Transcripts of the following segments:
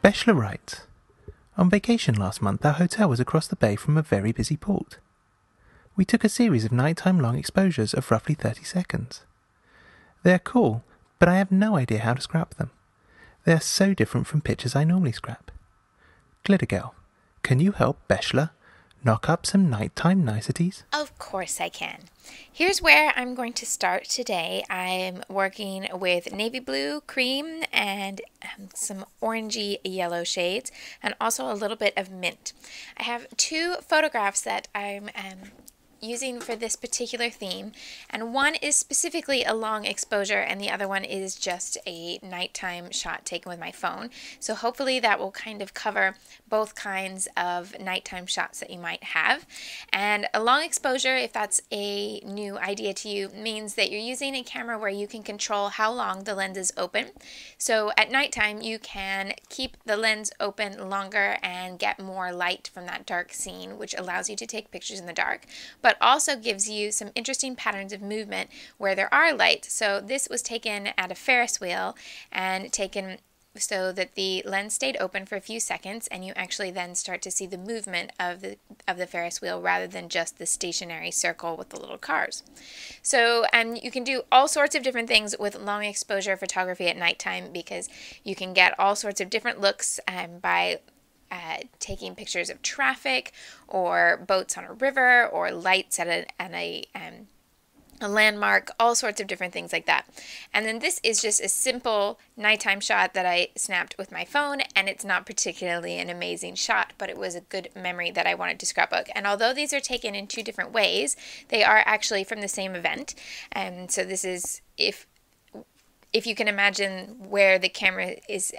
Beshler writes, on vacation last month, our hotel was across the bay from a very busy port. We took a series of nighttime long exposures of roughly 30 seconds. They are cool, but I have no idea how to scrap them. They are so different from pictures I normally scrap. Glittergirl, can you help Beshler knock up some nighttime niceties? Of course I can. Here's where I'm going to start today. I'm working with navy blue, cream, and some orangey yellow shades, and also a little bit of mint. I have two photographs that I'm using for this particular theme, and one is specifically a long exposure and the other one is just a nighttime shot taken with my phone. So hopefully that will kind of cover both kinds of nighttime shots that you might have. And a long exposure, if that's a new idea to you, means that you're using a camera where you can control how long the lens is open. So at nighttime you can keep the lens open longer and get more light from that dark scene, which allows you to take pictures in the dark, but also gives you some interesting patterns of movement where there are lights. So this was taken at a Ferris wheel and taken so that the lens stayed open for a few seconds, and you actually then start to see the movement of the Ferris wheel rather than just the stationary circle with the little cars. So you can do all sorts of different things with long exposure photography at nighttime, because you can get all sorts of different looks by taking pictures of traffic or boats on a river or lights at a landmark, all sorts of different things like that. And then this is just a simple nighttime shot that I snapped with my phone, and it's not particularly an amazing shot, but it was a good memory that I wanted to scrapbook. And although these are taken in two different ways, they are actually from the same event. So this is, if you can imagine where the camera is,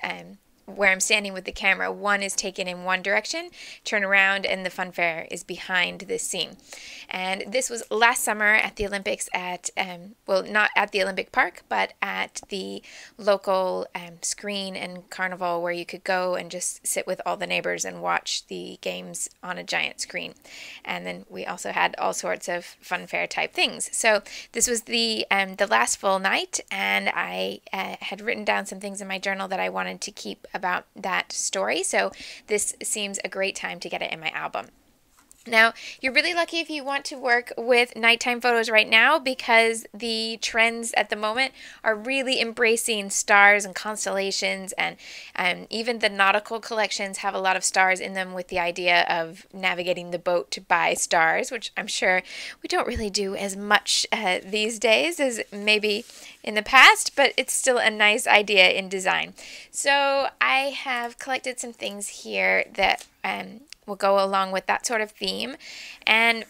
where I'm standing with the camera, one is taken in one direction, turn around, and the fun fair is behind this scene. And this was last summer at the Olympics at, well, not at the Olympic Park, but at the local screen and carnival where you could go and just sit with all the neighbors and watch the games on a giant screen. And then we also had all sorts of fun fair type things. So this was the last full night, and I had written down some things in my journal that I wanted to keep about that story, so this seems a great time to get it in my album. Now, you're really lucky if you want to work with nighttime photos right now, because the trends at the moment are really embracing stars and constellations, and even the nautical collections have a lot of stars in them, with the idea of navigating the boat by stars, which I'm sure we don't really do as much these days as maybe in the past, but it's still a nice idea in design. So I have collected some things here that will go along with that sort of theme, and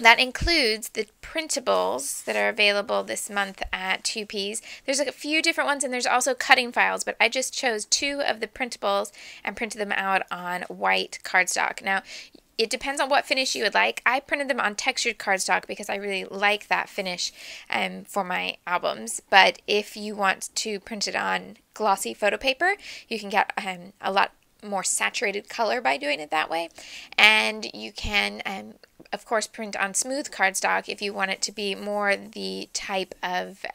that includes the printables that are available this month at 2Ps. There's a few different ones, and there's also cutting files, but I just chose two of the printables and printed them out on white cardstock. Now, it depends on what finish you would like. I printed them on textured cardstock because I really like that finish for my albums. But if you want to print it on glossy photo paper, you can get a lot more saturated color by doing it that way. And you can, of course, print on smooth cardstock if you want it to be more the type of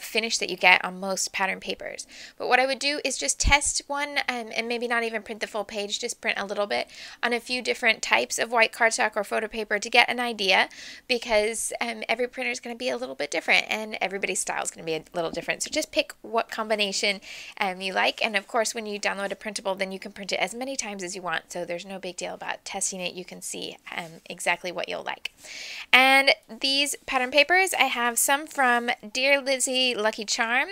finish that you get on most pattern papers. But what I would do is just test one and maybe not even print the full page, just print a little bit on a few different types of white cardstock or photo paper to get an idea, because every printer is going to be a little bit different and everybody's style is going to be a little different. So just pick what combination you like, and of course when you download a printable, then you can print it as many times as you want, so there's no big deal about testing it. You can see exactly what you'll like. And these pattern papers, I have some from Dear Lizzie Lucky Charm,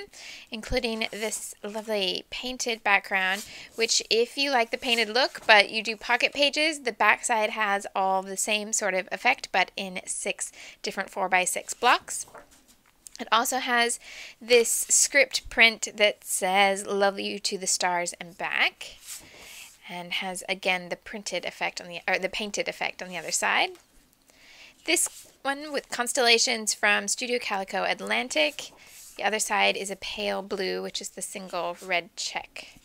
including this lovely painted background, which if you like the painted look but you do pocket pages, the backside has all the same sort of effect but in 6 different 4x6 blocks. It also has this script print that says "Love you to the stars and back," and has again the printed effect on the painted effect on the other side. This one with constellations from Studio Calico Atlantic. The other side is a pale blue, which is the single red check.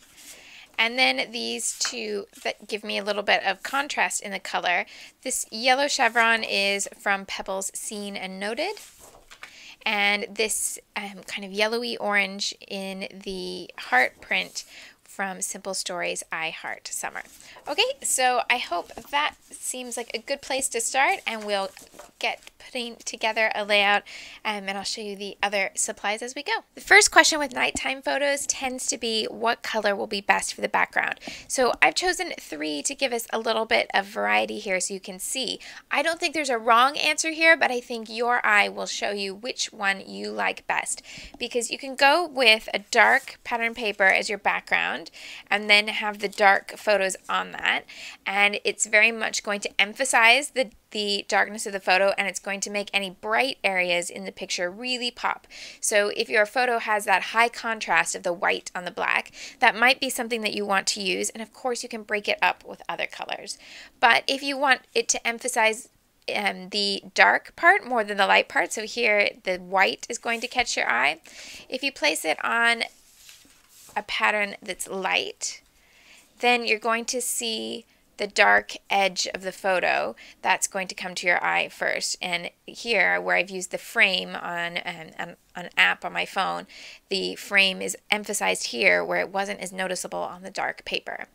And then these two that give me a little bit of contrast in the color. This yellow chevron is from Pebbles Seen and Noted. And this kind of yellowy orange in the heart print from Simple Stories I Heart Summer. Okay, so I hope that seems like a good place to start, and we'll get putting together a layout, and I'll show you the other supplies as we go. The first question with nighttime photos tends to be what color will be best for the background. So I've chosen 3 to give us a little bit of variety here so you can see. I don't think there's a wrong answer here, but I think your eye will show you which one you like best, because you can go with a dark pattern paper as your background and then have the dark photos on that, and it's very much going to emphasize the darkness of the photo, and it's going to make any bright areas in the picture really pop. So if your photo has that high contrast of the white on the black, that might be something that you want to use, and of course you can break it up with other colors. But if you want it to emphasize the dark part more than the light part, so here the white is going to catch your eye, if you place it on a pattern that's light, then you're going to see the dark edge of the photo. That's going to come to your eye first. And here, where I've used the frame on an app on my phone, the frame is emphasized here where it wasn't as noticeable on the dark paper.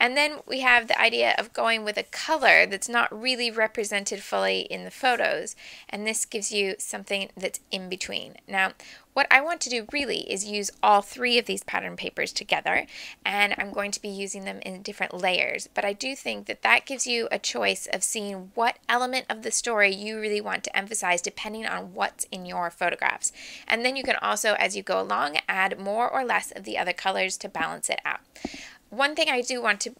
And then we have the idea of going with a color that's not really represented fully in the photos, and this gives you something that's in between. Now, what I want to do really is use all 3 of these pattern papers together, and I'm going to be using them in different layers, but I do think that that gives you a choice of seeing what element of the story you really want to emphasize depending on what's in your photographs. And then you can also, as you go along, add more or less of the other colors to balance it out. One thing I do want to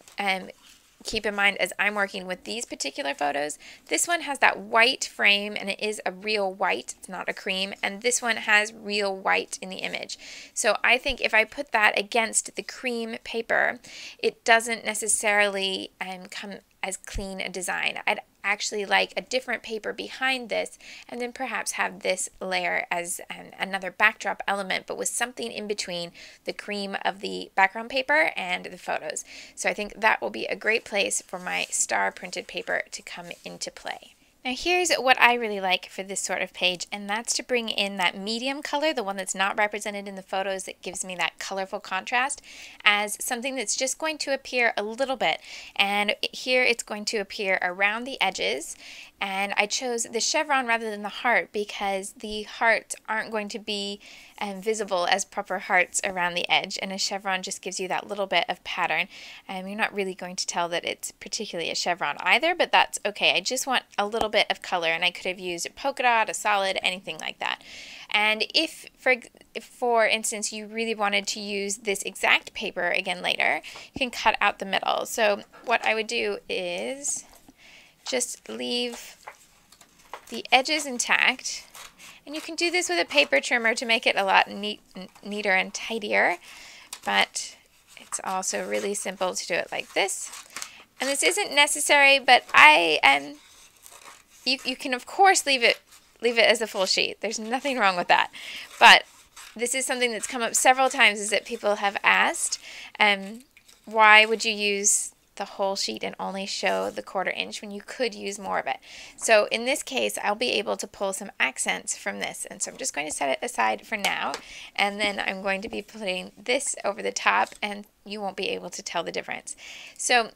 keep in mind as I'm working with these particular photos, this one has that white frame and it is a real white, it's not a cream, and this one has real white in the image. So I think if I put that against the cream paper, it doesn't necessarily come as clean a design. I'd actually like a different paper behind this, and then perhaps have this layer as another backdrop element, but with something in between the cream of the background paper and the photos. So I think that will be a great place for my star printed paper to come into play. Now here's what I really like for this sort of page, and that's to bring in that medium color, the one that's not represented in the photos that gives me that colorful contrast, as something that's just going to appear a little bit. And here it's going to appear around the edges, and I chose the chevron rather than the heart because the hearts aren't going to be visible as proper hearts around the edge, and a chevron just gives you that little bit of pattern. You're not really going to tell that it's particularly a chevron either, but that's okay. I just want a little bit of color, and I could have used a polka dot, a solid, anything like that. And if for instance you really wanted to use this exact paper again later, you can cut out the middle. So what I would do is just leave the edges intact, and you can do this with a paper trimmer to make it a lot neater and tidier, but it's also really simple to do it like this. And this isn't necessary, but you can of course leave it as a full sheet. There's nothing wrong with that. But this is something that's come up several times, is that people have asked, why would you use the whole sheet and only show the 1/4 inch when you could use more of it? So in this case, I'll be able to pull some accents from this, and so I'm just going to set it aside for now, and then I'm going to be putting this over the top, and you won't be able to tell the difference. So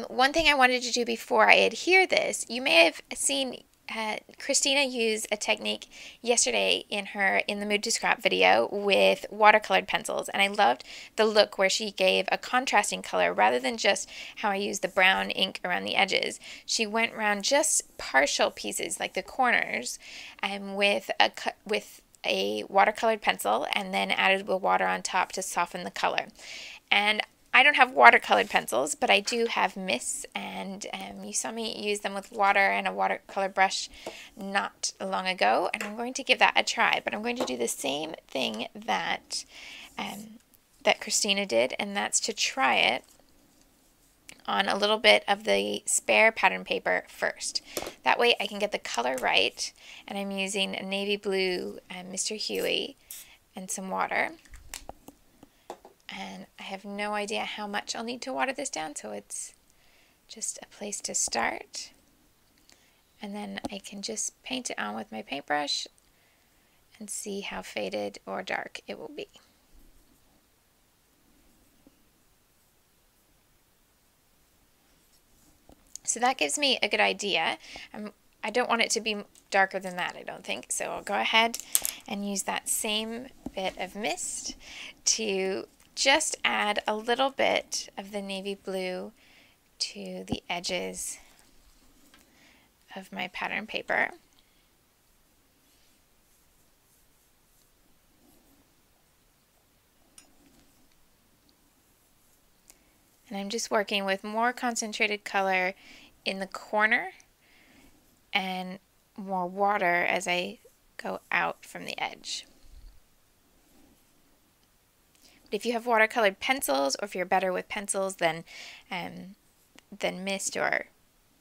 one thing I wanted to do before I adhere this, you may have seen Christina use a technique yesterday in her In the Mood to Scrap video with watercolored pencils, and I loved the look where she gave a contrasting color rather than just how I used the brown ink around the edges. She went around just partial pieces like the corners with a watercolored pencil, and then added the water on top to soften the color. And I don't have watercolored pencils, but I do have mists, and you saw me use them with water and a watercolor brush not long ago, and I'm going to give that a try. But I'm going to do the same thing that Christina did, and that's to try it on a little bit of the spare pattern paper first. That way I can get the color right, and I'm using a navy blue Mr. Huey and some water. And I have no idea how much I'll need to water this down, so it's just a place to start. And then I can just paint it on with my paintbrush and see how faded or dark it will be. So that gives me a good idea. I don't want it to be darker than that, I don't think. So I'll go ahead and use that same bit of mist to just add a little bit of the navy blue to the edges of my pattern paper. And I'm just working with more concentrated color in the corner and more water as I go out from the edge. But if you have watercolored pencils, or if you're better with pencils than mist, or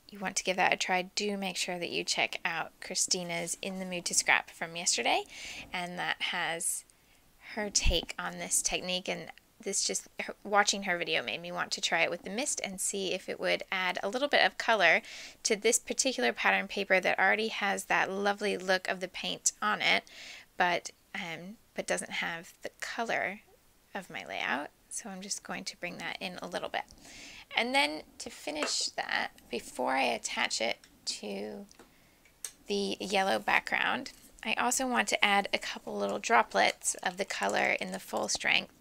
you want to give that a try, do make sure that you check out Christina's In the Mood to Scrap from yesterday, and that has her take on this technique. And this just, watching her video made me want to try it with the mist and see if it would add a little bit of color to this particular pattern paper that already has that lovely look of the paint on it, but doesn't have the color of my layout. So I'm just going to bring that in a little bit. And then to finish that, before I attach it to the yellow background, I also want to add a couple little droplets of the color in the full strength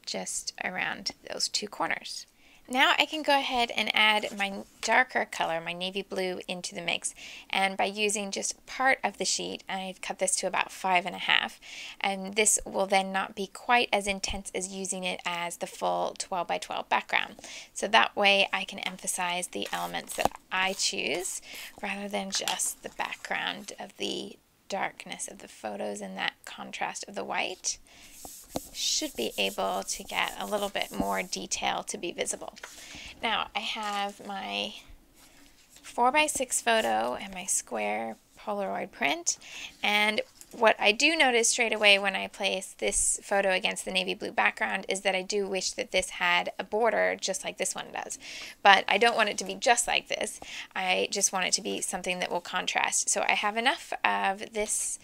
just around those two corners. Now I can go ahead and add my darker color, my navy blue, into the mix. And by using just part of the sheet, I've cut this to about 5.5. And this will then not be quite as intense as using it as the full 12 by 12 background. So that way I can emphasize the elements that I choose rather than just the background of the darkness of the photos and that contrast of the white. Should be able to get a little bit more detail to be visible. Now I have my 4x6 photo and my square Polaroid print, and what I do notice straight away when I place this photo against the navy blue background is that I do wish that this had a border just like this one does. But I don't want it to be just like this. I just want it to be something that will contrast. So I have enough of this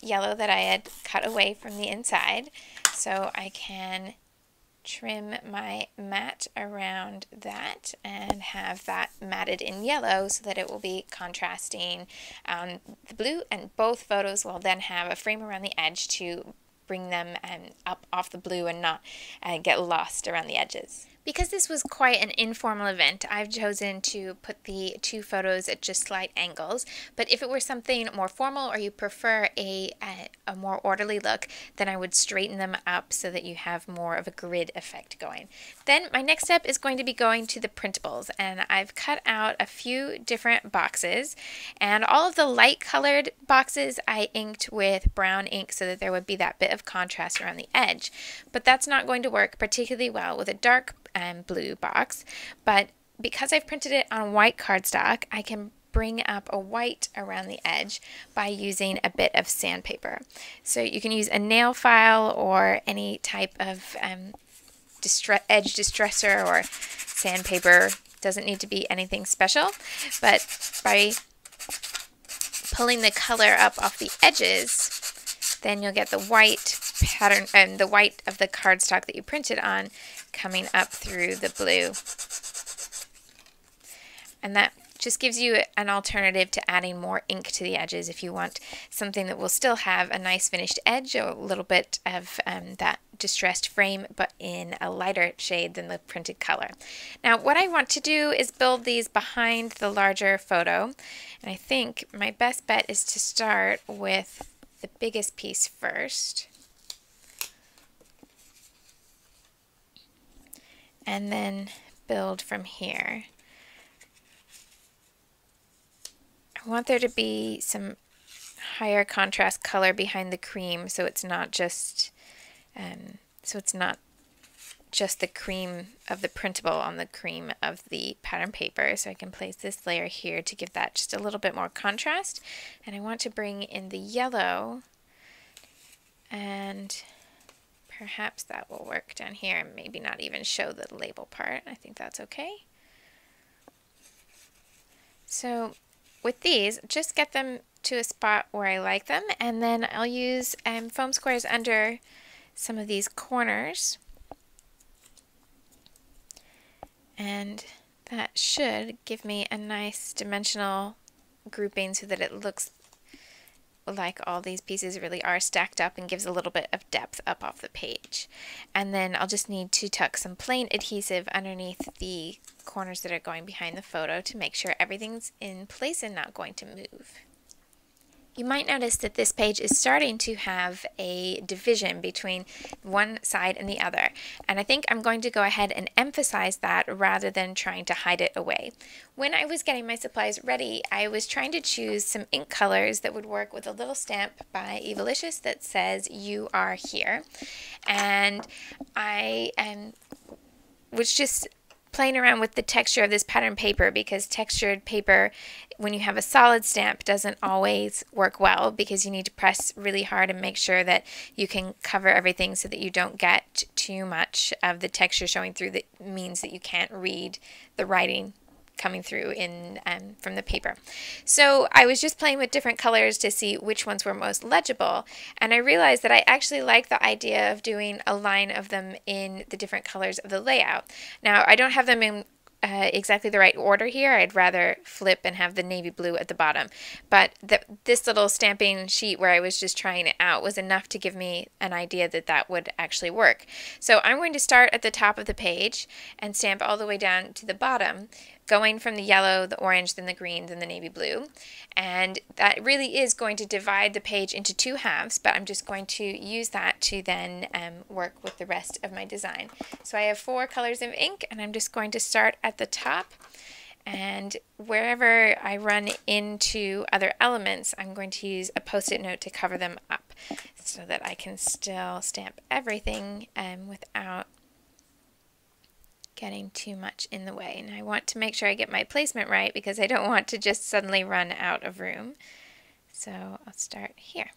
yellow that I had cut away from the inside, so I can trim my mat around that and have that matted in yellow so that it will be contrasting on the blue, and both photos will then have a frame around the edge to bring them up off the blue and not get lost around the edges. Because this was quite an informal event, I've chosen to put the two photos at just slight angles, but if it were something more formal or you prefer a more orderly look, then I would straighten them up so that you have more of a grid effect going. Then my next step is going to be going to the printables, and I've cut out a few different boxes, and all of the light colored boxes I inked with brown ink so that there would be that bit of contrast around the edge, but that's not going to work particularly well with a dark blue box. But because I've printed it on white cardstock, I can bring up a white around the edge by using a bit of sandpaper. So you can use a nail file or any type of edge distressor or sandpaper. Doesn't need to be anything special, but by pulling the color up off the edges, then you'll get the white pattern and the white of the cardstock that you printed on coming up through the blue. And that just gives you an alternative to adding more ink to the edges if you want something that will still have a nice finished edge or a little bit of that distressed frame, but in a lighter shade than the printed color. Now what I want to do is build these behind the larger photo, and I think my best bet is to start with the biggest piece first, and then build from here. I want there to be some higher contrast color behind the cream, so it's not just the cream of the printable on the cream of the pattern paper. So I can place this layer here to give that just a little bit more contrast. And I want to bring in the yellow, and perhaps that will work down here and maybe not even show the label part. I think that's okay. So with these, just get them to a spot where I like them, and then I'll use foam squares under some of these corners and That should give me a nice dimensional grouping so that it looks like all these pieces really are stacked up and gives a little bit of depth up off the page. And then I'll just need to tuck some plain adhesive underneath the corners that are going behind the photo to make sure everything's in place and not going to move. You might notice that this page is starting to have a division between one side and the other, and I think I'm going to go ahead and emphasize that rather than trying to hide it away. When I was getting my supplies ready, I was trying to choose some ink colors that would work with a little stamp by Evalicious that says "You are here," and I was just playing around with the texture of this pattern paper, because textured paper, when you have a solid stamp, doesn't always work well because you need to press really hard and make sure that you can cover everything so that you don't get too much of the texture showing through. That means that you can't read the writing coming through in from the paper. So I was just playing with different colors to see which ones were most legible, and I realized that I actually like the idea of doing a line of them in the different colors of the layout. Now I don't have them in exactly the right order here. I'd rather flip and have the navy blue at the bottom, but this little stamping sheet where I was just trying it out was enough to give me an idea that that would actually work. So I'm going to start at the top of the page and stamp all the way down to the bottom, going from the yellow, the orange, then the green, then the navy blue. And that really is going to divide the page into two halves, but I'm just going to use that to then work with the rest of my design. So I have 4 colors of ink, and I'm just going to start at the top, and wherever I run into other elements, I'm going to use a post-it note to cover them up so that I can still stamp everything without getting too much in the way. And I want to make sure I get my placement right because I don't want to just suddenly run out of room. So I'll start here.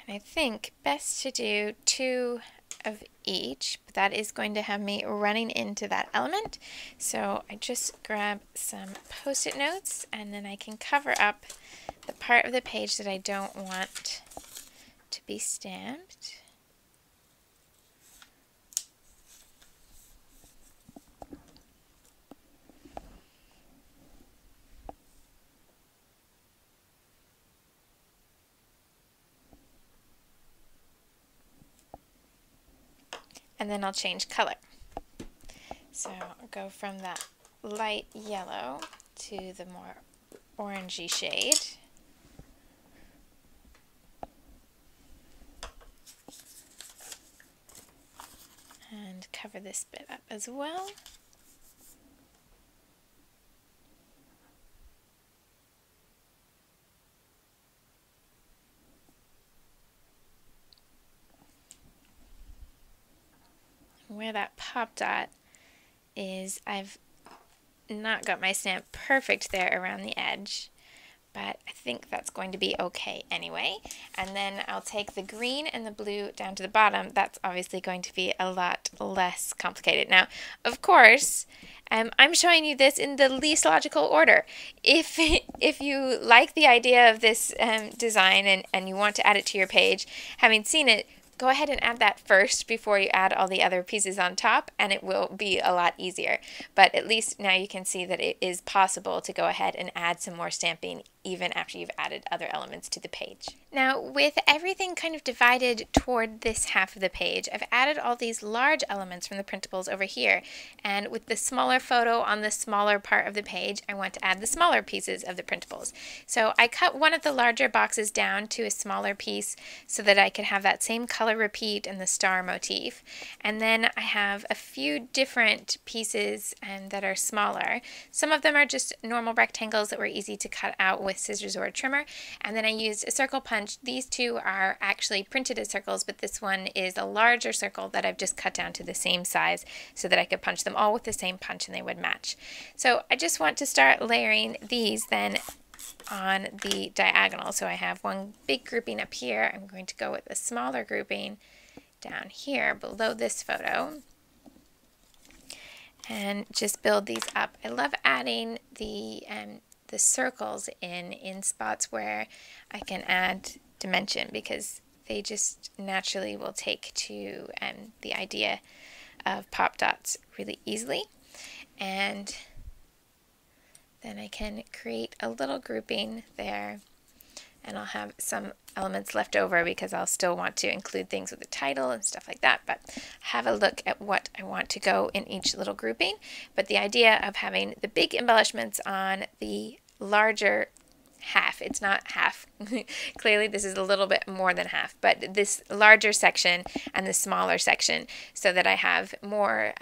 And I think best to do 2 of each, but that is going to have me running into that element. So I just grab some post-it notes, and then I can cover up the part of the page that I don't want to be stamped. And then I'll change color. So I'll go from that light yellow to the more orangey shade. And cover this bit up as well. Where that popped at is I've not got my stamp perfect there around the edge, but I think that's going to be okay anyway. And then I'll take the green and the blue down to the bottom. That's obviously going to be a lot less complicated. Now, of course, I'm showing you this in the least logical order. If you like the idea of this design and you want to add it to your page, having seen it, go ahead and add that first before you add all the other pieces on top, and it will be a lot easier. But at least now you can see that it is possible to go ahead and add some more stamping even after you've added other elements to the page. Now, with everything kind of divided toward this half of the page, I've added all these large elements from the printables over here, and with the smaller photo on the smaller part of the page, I want to add the smaller pieces of the printables. So I cut one of the larger boxes down to a smaller piece so that I could have that same color repeat and the star motif. And then I have a few different pieces that are smaller. Some of them are just normal rectangles that were easy to cut out with scissors or a trimmer, and then I used a circle punch. These two are actually printed as circles, but this one is a larger circle that I've just cut down to the same size so that I could punch them all with the same punch and they would match. So I just want to start layering these then on the diagonal. So I have one big grouping up here. I'm going to go with a smaller grouping down here below this photo and just build these up. I love adding the circles in spots where I can add dimension, because they just naturally will take to the idea of pop dots really easily. And then I can create a little grouping there, and I'll have some elements left over because I'll still want to include things with the title and stuff like that, but have a look at what I want to go in each little grouping. But the idea of having the big embellishments on the larger half, it's not half, clearly this is a little bit more than half, but this larger section and the smaller section, so that I have more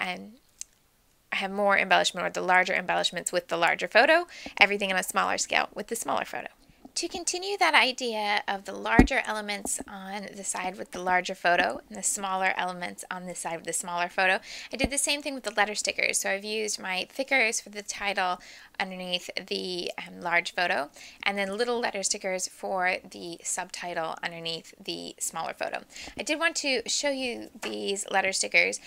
embellishment, or the larger embellishments with the larger photo, everything on a smaller scale with the smaller photo. To continue that idea of the larger elements on the side with the larger photo and the smaller elements on this side with the smaller photo, I did the same thing with the letter stickers. So I've used my thickers for the title underneath the large photo, and then little letter stickers for the subtitle underneath the smaller photo. I did want to show you these letter stickers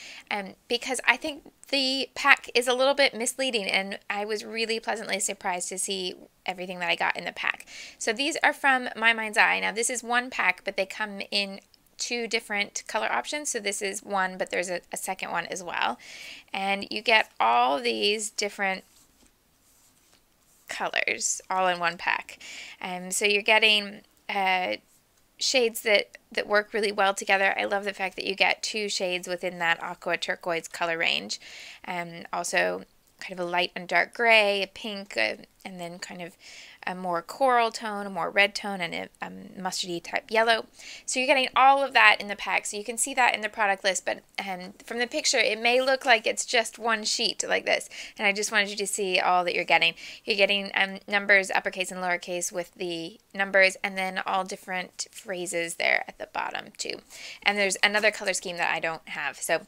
because I think the pack is a little bit misleading, and I was really pleasantly surprised to see everything that I got in the pack. So these are from My Mind's Eye. Now this is one pack, but they come in 2 different color options. So this is one, but there's a second one as well. And you get all these different colors all in one pack. So you're getting shades that work really well together. I love the fact that you get 2 shades within that aqua turquoise color range. Also kind of a light and dark gray, a pink, and then kind of a more coral tone, a more red tone, and a mustardy type yellow. So you're getting all of that in the pack. So you can see that in the product list, but from the picture it may look like it's just one sheet like this, and I just wanted you to see all that you're getting. You're getting numbers, uppercase and lowercase with the numbers, and then all different phrases there at the bottom too. And there's another color scheme that I don't have, so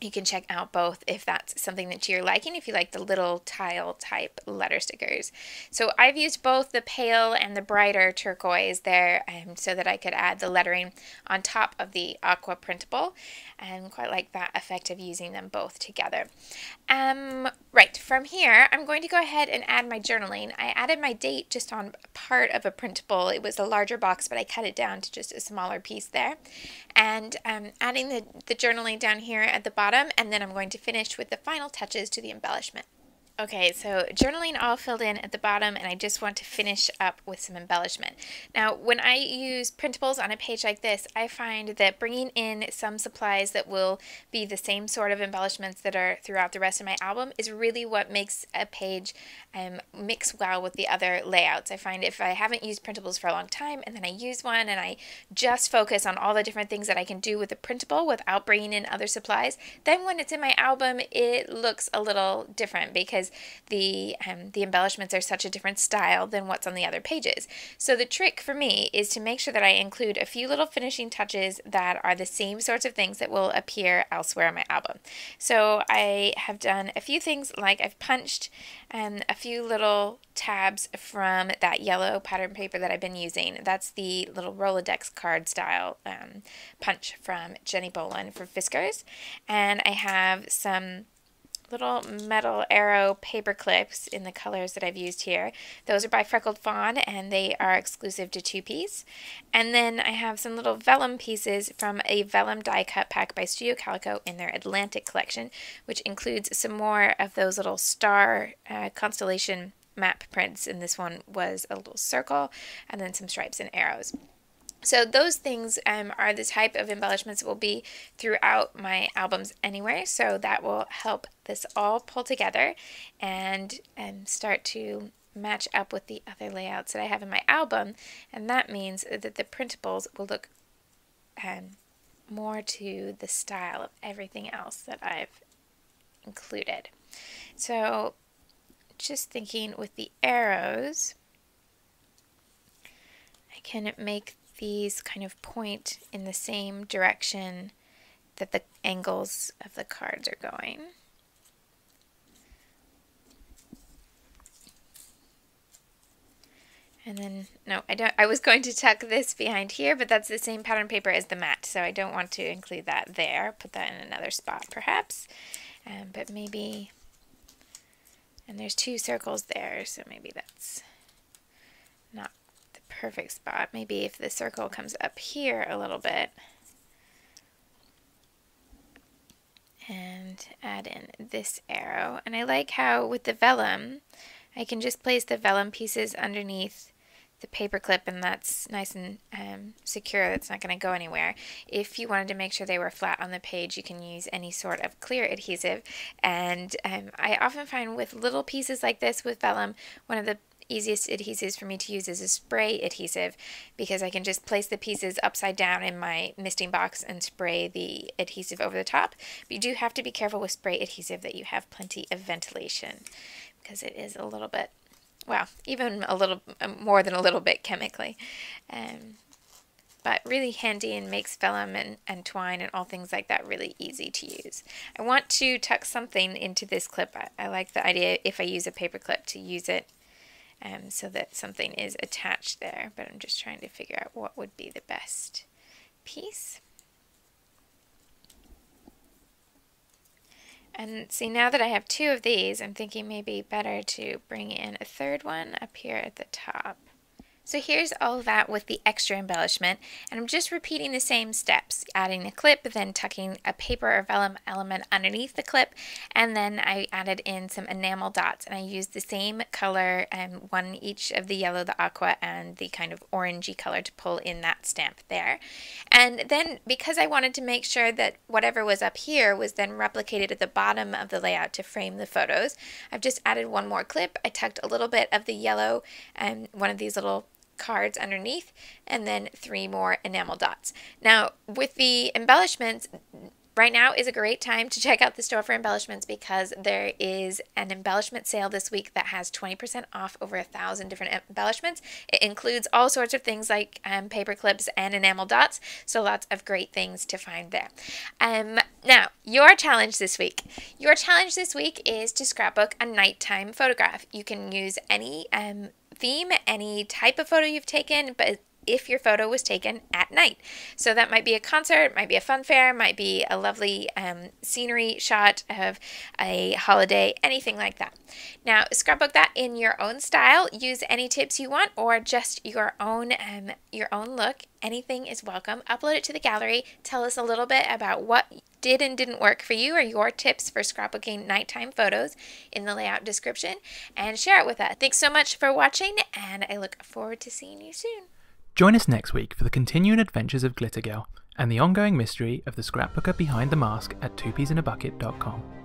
you can check out both if that's something that you're liking, if you like the little tile type letter stickers. So I've used both the pale and the brighter turquoise there so that I could add the lettering on top of the aqua printable, and quite like that effect of using them both together. Right, from here I'm going to go ahead and add my journaling. I added my date just on part of a printable. It was a larger box, but I cut it down to just a smaller piece there. And adding the journaling down here at the bottom, and then I'm going to finish with the final touches to the embellishment. Okay, so journaling all filled in at the bottom, and I just want to finish up with some embellishment. Now, when I use printables on a page like this, I find that bringing in some supplies that will be the same sort of embellishments that are throughout the rest of my album is really what makes a page mix well with the other layouts. I find if I haven't used printables for a long time, and then I use one and I just focus on all the different things that I can do with the printable without bringing in other supplies, then when it's in my album, it looks a little different because the embellishments are such a different style than what's on the other pages. So the trick for me is to make sure that I include a few little finishing touches that are the same sorts of things that will appear elsewhere in my album. So I have done a few things, like I've punched a few little tabs from that yellow pattern paper that I've been using. That's the little Rolodex card style punch from Jenny Bolin for Fiskars. And I have some little metal arrow paper clips in the colors that I've used here. Those are by Freckled Fawn, and they are exclusive to 2-piece. And then I have some little vellum pieces from a vellum die cut pack by Studio Calico in their Atlantic collection, which includes some more of those little star constellation map prints, and this one was a little circle and then some stripes and arrows. So those things are the type of embellishments that will be throughout my albums anyway, so that will help this all pull together and start to match up with the other layouts that I have in my album, and that means that the printables will look more to the style of everything else that I've included. So just thinking with the arrows, I can make these kind of point in the same direction that the angles of the cards are going. And then, no, I was going to tuck this behind here, but that's the same pattern paper as the mat, so I don't want to include that there. Put that in another spot perhaps, but maybe, and there's 2 circles there, so maybe that's not perfect spot. Maybe if the circle comes up here a little bit. And add in this arrow. And I like how with the vellum, I can just place the vellum pieces underneath the paper clip, and that's nice and secure. That's not going to go anywhere. If you wanted to make sure they were flat on the page, you can use any sort of clear adhesive. And I often find with little pieces like this with vellum, one of the easiest adhesives for me to use is a spray adhesive, because I can just place the pieces upside down in my misting box and spray the adhesive over the top. But you do have to be careful with spray adhesive that you have plenty of ventilation, because it is a little bit, well, even a little more than a little bit chemically. But really handy and makes vellum and twine and all things like that really easy to use. I want to tuck something into this clip. I like the idea, if I use a paper clip, to use it so that something is attached there, but I'm just trying to figure out what would be the best piece. And see, now that I have two of these, I'm thinking maybe better to bring in a third one up here at the top. So here's all of that with the extra embellishment, and I'm just repeating the same steps, adding a clip, then tucking a paper or vellum element underneath the clip, and then I added in some enamel dots, and I used the same color, one each of the yellow, the aqua, and the kind of orangey color to pull in that stamp there. And then, because I wanted to make sure that whatever was up here was then replicated at the bottom of the layout to frame the photos, I've just added one more clip. I tucked a little bit of the yellow and one of these little cards underneath, and then 3 more enamel dots. Now, with the embellishments, right now is a great time to check out the store for embellishments, because there is an embellishment sale this week that has 20% off over 1,000 different embellishments. It includes all sorts of things like paper clips and enamel dots, so lots of great things to find there. Now, your challenge this week. Your challenge this week is to scrapbook a nighttime photograph. You can use any theme, any type of photo you've taken, but if your photo was taken at night. So that might be a concert, might be a fun fair, might be a lovely scenery shot of a holiday, anything like that. Now, scrapbook that in your own style. Use any tips you want, or just your own look. Anything is welcome. Upload it to the gallery. Tell us a little bit about what did and didn't work for you, or your tips for scrapbooking nighttime photos in the layout description, and share it with us. Thanks so much for watching, and I look forward to seeing you soon. Join us next week for the continuing adventures of Glitter Girl and the ongoing mystery of the scrapbooker behind the mask at 2peasinabucket.com.